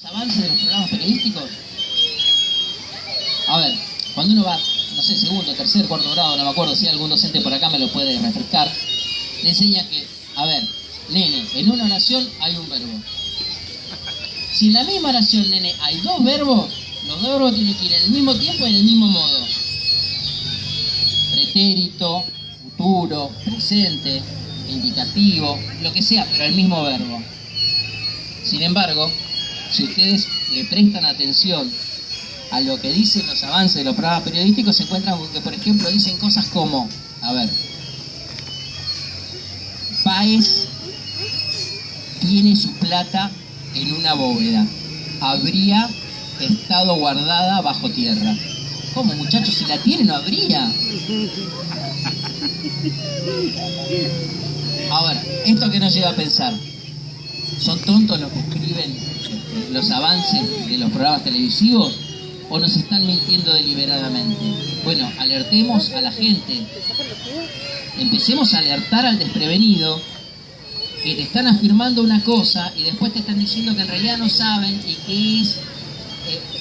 Avances de los programas periodísticos. A ver, cuando uno va, no sé, segundo, tercer, cuarto grado, no me acuerdo si algún docente por acá me lo puede refrescar, le enseña que, a ver, nene, en una oración hay un verbo. Si en la misma oración, nene, hay dos verbos, los dos verbos tienen que ir en el mismo tiempo y en el mismo modo. Pretérito, futuro, presente, indicativo, lo que sea, pero el mismo verbo. Sin embargo, si ustedes le prestan atención a lo que dicen los avances de los programas periodísticos, se encuentran que, por ejemplo, dicen cosas como, a ver, Páez tiene su plata en una bóveda, habría estado guardada bajo tierra. ¿Cómo, muchachos? Si la tiene, no habría. Ahora, esto que nos lleva a pensar, ¿son tontos los que escriben los avances de los programas televisivos o nos están mintiendo deliberadamente? Bueno, alertemos a la gente, empecemos a alertar al desprevenido que te están afirmando una cosa y después te están diciendo que en realidad no saben y que es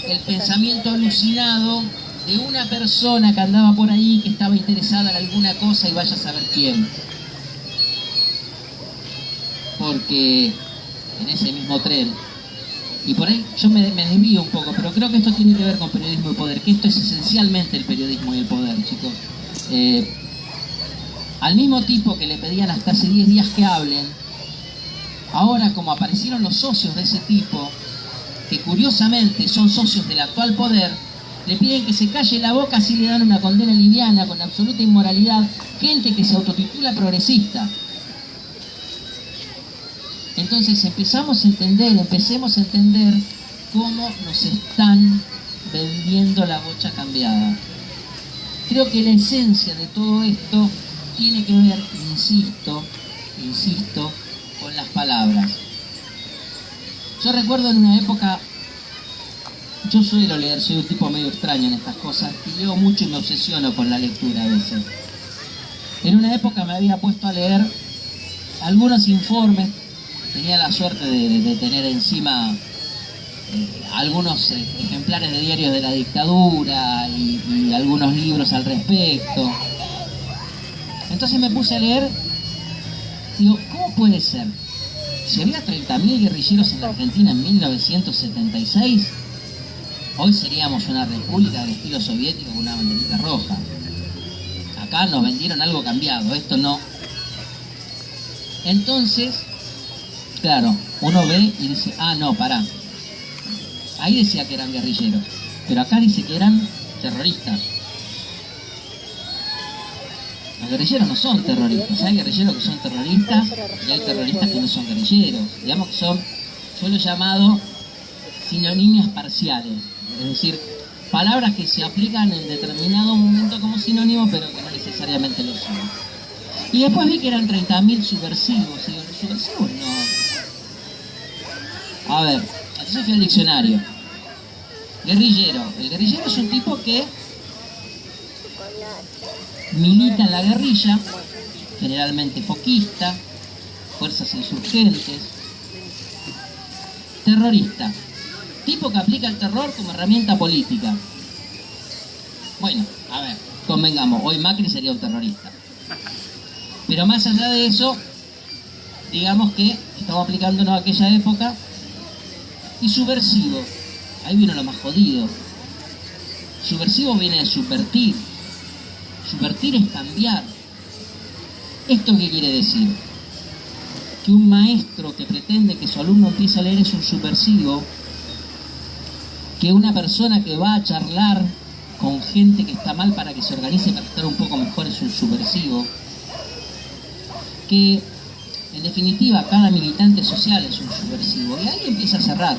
el pensamiento alucinado de una persona que andaba por ahí, que estaba interesada en alguna cosa y vaya a saber quién. Porque en ese mismo tren, y por ahí yo me desvío un poco, pero creo que esto tiene que ver con periodismo y poder, que esto es esencialmente el periodismo y el poder, chicos. Al mismo tipo que le pedían hasta hace 10 días que hablen, ahora como aparecieron los socios de ese tipo, que curiosamente son socios del actual poder, le piden que se calle la boca, así le dan una condena liviana, con absoluta inmoralidad, gente que se autotitula progresista. Entonces empecemos a entender cómo nos están vendiendo la bocha cambiada. Creo que la esencia de todo esto tiene que ver, insisto, con las palabras. Yo recuerdo en una época, yo suelo leer, soy un tipo medio extraño en estas cosas, y leo mucho y me obsesiono con la lectura a veces. En una época me había puesto a leer algunos informes. Tenía la suerte de tener encima algunos ejemplares de diarios de la dictadura y algunos libros al respecto. Entonces me puse a leer, digo, ¿cómo puede ser? Si había 30.000 guerrilleros en la Argentina en 1976, hoy seríamos una república de estilo soviético con una banderita roja. Acá nos vendieron algo cambiado, esto no. Entonces, claro, uno ve y dice, ah, no, pará. Ahí decía que eran guerrilleros, pero acá dice que eran terroristas. Los guerrilleros no son terroristas, hay guerrilleros que son terroristas y hay terroristas que no son guerrilleros. Digamos que son, yo lo he llamado sinonimias parciales, es decir, palabras que se aplican en determinado momento como sinónimo, pero que no necesariamente lo son. Y después vi que eran 30.000 subversivos, y digo, los subversivos no. A ver, entonces fui al diccionario. Guerrillero. El guerrillero es un tipo que milita en la guerrilla, generalmente foquista, fuerzas insurgentes. Terrorista. Tipo que aplica el terror como herramienta política. Bueno, a ver, convengamos, hoy Macri sería un terrorista. Pero más allá de eso, digamos que estamos aplicándonos a aquella época. Y subversivo, ahí vino lo más jodido. Subversivo viene de subvertir. Subvertir es cambiar. ¿Esto qué quiere decir? Que un maestro que pretende que su alumno empiece a leer es un subversivo. Que una persona que va a charlar con gente que está mal para que se organice para estar un poco mejor es un subversivo. Que en definitiva cada militante social es un subversivo. Y ahí empieza a cerrar.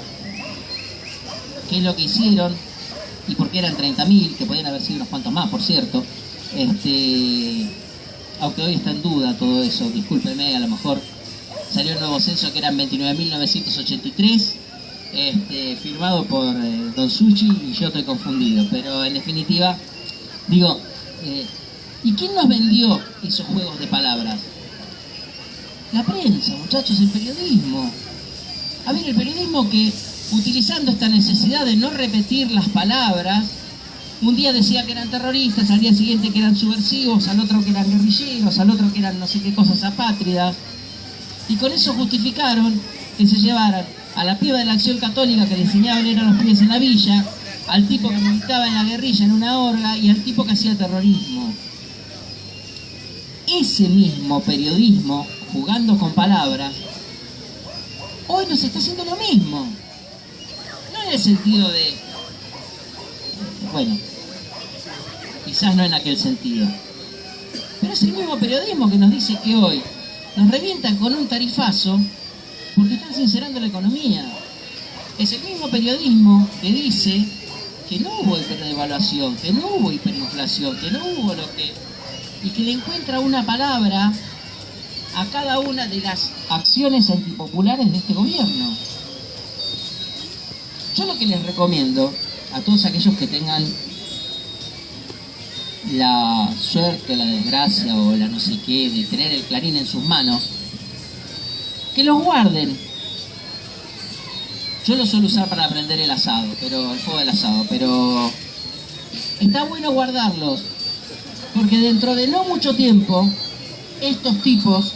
¿Qué es lo que hicieron? ¿Y por qué eran 30.000? Que podían haber sido unos cuantos más, por cierto. Aunque hoy está en duda todo eso, discúlpenme, a lo mejor salió el nuevo censo que eran 29.983, firmado por Don Suchi, y yo estoy confundido. Pero en definitiva, digo, ¿y quién nos vendió esos juegos de palabras? La prensa, muchachos, el periodismo. A ver, el periodismo que utilizando esta necesidad de no repetir las palabras, un día decía que eran terroristas, al día siguiente que eran subversivos, al otro que eran guerrilleros, al otro que eran no sé qué cosas apátridas, y con eso justificaron que se llevaran a la piba de la Acción Católica que le enseñaba a leer a los pibes en la villa, al tipo que militaba en la guerrilla en una orga y al tipo que hacía terrorismo. Ese mismo periodismo, jugando con palabras, hoy nos está haciendo lo mismo. No en el sentido de, bueno, quizás no en aquel sentido, pero es el mismo periodismo que nos dice que hoy nos revientan con un tarifazo porque están sincerando la economía. Es el mismo periodismo que dice que no hubo hiperdevaluación, que no hubo hiperinflación, que no hubo lo que... y que le encuentra una palabra a cada una de las acciones antipopulares de este gobierno. Yo lo que les recomiendo a todos aquellos que tengan la suerte o la desgracia o la no sé qué de tener el Clarín en sus manos, que los guarden. Yo lo suelo usar para prender el asado, el fuego del asado, pero está bueno guardarlos, porque dentro de no mucho tiempo, estos tipos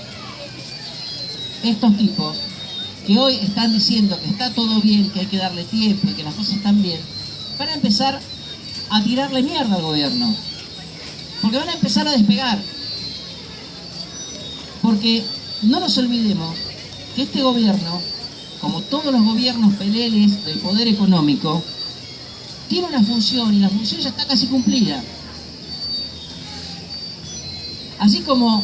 que hoy están diciendo que está todo bien, que hay que darle tiempo y que las cosas están bien, van a empezar a tirarle mierda al gobierno, porque van a empezar a despegar. Porque no nos olvidemos que este gobierno, como todos los gobiernos peleles del poder económico, tiene una función y la función ya está casi cumplida. Así como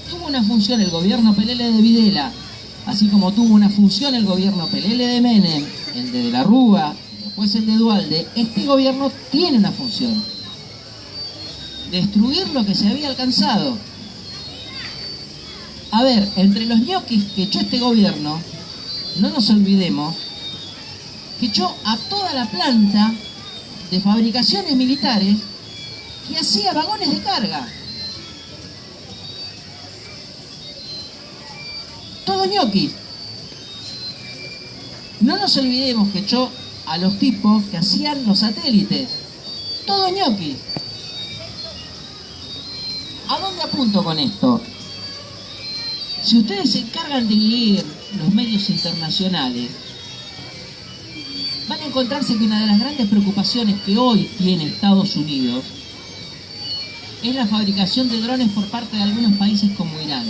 tuvo una función el gobierno pelele de Videla, así como tuvo una función el gobierno pelele de Menem, el de la Rúa, después el de Duhalde, este gobierno tiene una función: destruir lo que se había alcanzado. A ver, entre los ñoquis que echó este gobierno, no nos olvidemos que echó a toda la planta de fabricaciones militares que hacía vagones de carga. Todos ñoquis. No nos olvidemos que echó a los tipos que hacían los satélites. Todos ñoquis. ¿A dónde apunto con esto? Si ustedes se encargan de leer los medios internacionales, van a encontrarse que una de las grandes preocupaciones que hoy tiene Estados Unidos es la fabricación de drones por parte de algunos países como Irán.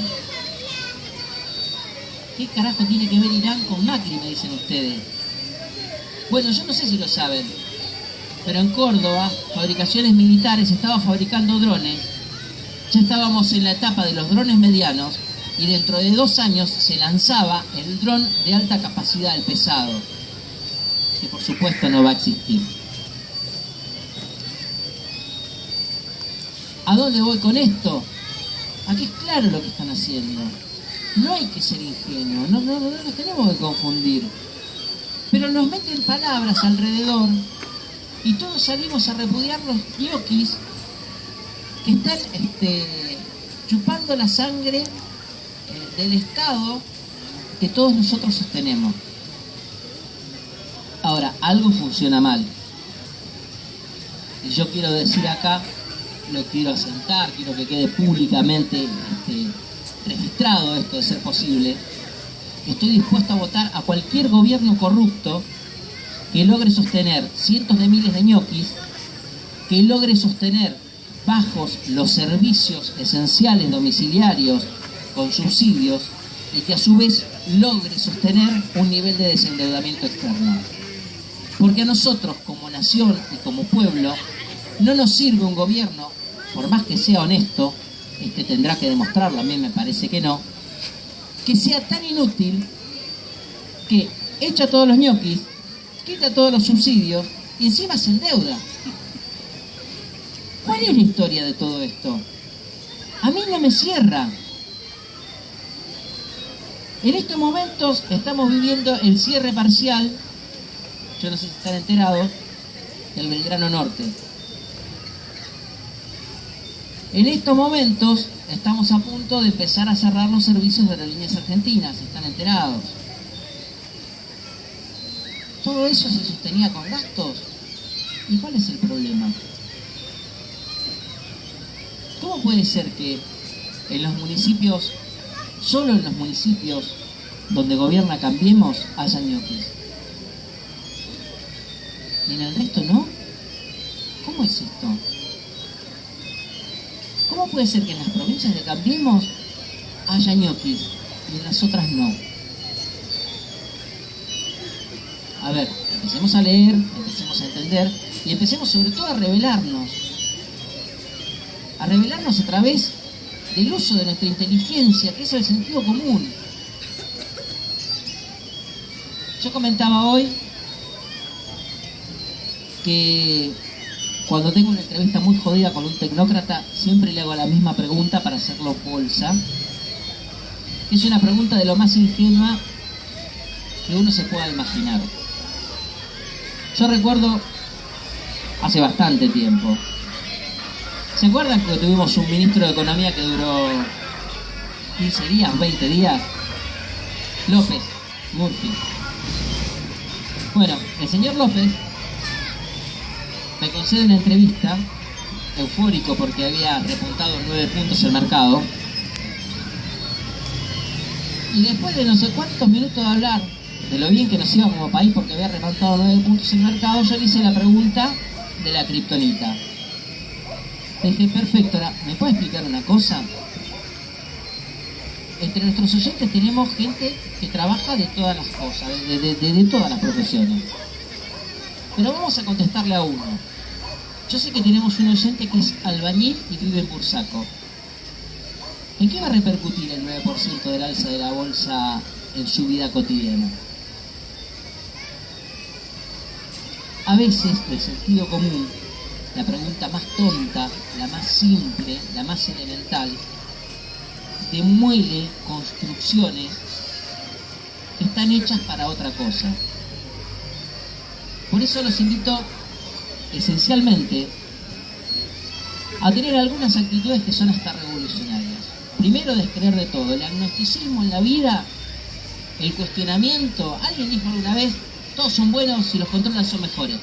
¿Qué carajo tiene que ver Irán con Macri, me dicen ustedes? Bueno, yo no sé si lo saben, pero en Córdoba, Fabricaciones Militares estaba fabricando drones. Ya estábamos en la etapa de los drones medianos y dentro de 2 años se lanzaba el dron de alta capacidad, el pesado, que por supuesto no va a existir. ¿A dónde voy con esto? Aquí es claro lo que están haciendo. No hay que ser ingenuo, no nos tenemos que confundir. Pero nos meten palabras alrededor y todos salimos a repudiar los ñoquis que están chupando la sangre del Estado que todos nosotros sostenemos. Ahora, algo funciona mal. Y yo quiero decir acá, lo quiero asentar, quiero que quede públicamente registrado esto de ser posible. Estoy dispuesto a votar a cualquier gobierno corrupto que logre sostener cientos de miles de ñoquis, que logre sostener bajos los servicios esenciales domiciliarios con subsidios y que a su vez logre sostener un nivel de desendeudamiento externo. Porque a nosotros como nación y como pueblo no nos sirve un gobierno, por más que sea honesto, tendrá que demostrarlo, a mí me parece que no, que sea tan inútil que echa a todos los ñoquis, quita todos los subsidios y encima se endeuda. ¿Cuál es la historia de todo esto? A mí no me cierra. En estos momentos estamos viviendo el cierre parcial, yo no sé si están enterados, del Belgrano Norte. En estos momentos estamos a punto de empezar a cerrar los servicios de Aerolíneas Argentinas, ¿están enterados? todo eso se sostenía con gastos. ¿Y cuál es el problema? ¿Cómo puede ser que en los municipios, solo en los municipios donde gobierna Cambiemos, haya ñoquis? ¿Y en el resto no? ¿Cómo es esto? ¿Cómo puede ser que en las provincias de Cambiemos haya ñoquis y en las otras no? A ver, empecemos a leer, empecemos a entender y empecemos sobre todo a revelarnos a través del uso de nuestra inteligencia, que es el sentido común. Yo comentaba hoy que cuando tengo una entrevista muy jodida con un tecnócrata, siempre le hago la misma pregunta para hacerlo bolsa. Es una pregunta de lo más ingenua que uno se pueda imaginar. Yo recuerdo hace bastante tiempo. ¿Se acuerdan que tuvimos un ministro de Economía que duró 15 días, 20 días? López Murphy. Bueno, el señor López me concede una entrevista, eufórico porque había repuntado 9 puntos el mercado. Y después de no sé cuántos minutos de hablar de lo bien que nos iba como país porque había remontado 9 puntos el mercado, yo le hice la pregunta de la kriptonita. Le dije, perfecto, ¿me puede explicar una cosa? Entre nuestros oyentes tenemos gente que trabaja de todas las cosas, de todas las profesiones. Pero vamos a contestarle a uno. Yo sé que tenemos un oyente que es albañil y vive en Bursaco. ¿En qué va a repercutir el 9% del alza de la bolsa en su vida cotidiana? A veces el sentido común, la pregunta más tonta, la más simple, la más elemental, demuele construcciones que están hechas para otra cosa. Por eso los invito esencialmente a tener algunas actitudes que son hasta revolucionarias. Primero, descreer de todo. El agnosticismo en la vida, el cuestionamiento. Alguien dijo alguna vez, todos son buenos, si los controlan son mejores.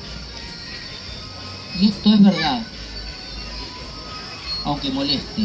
Y esto es verdad, aunque moleste.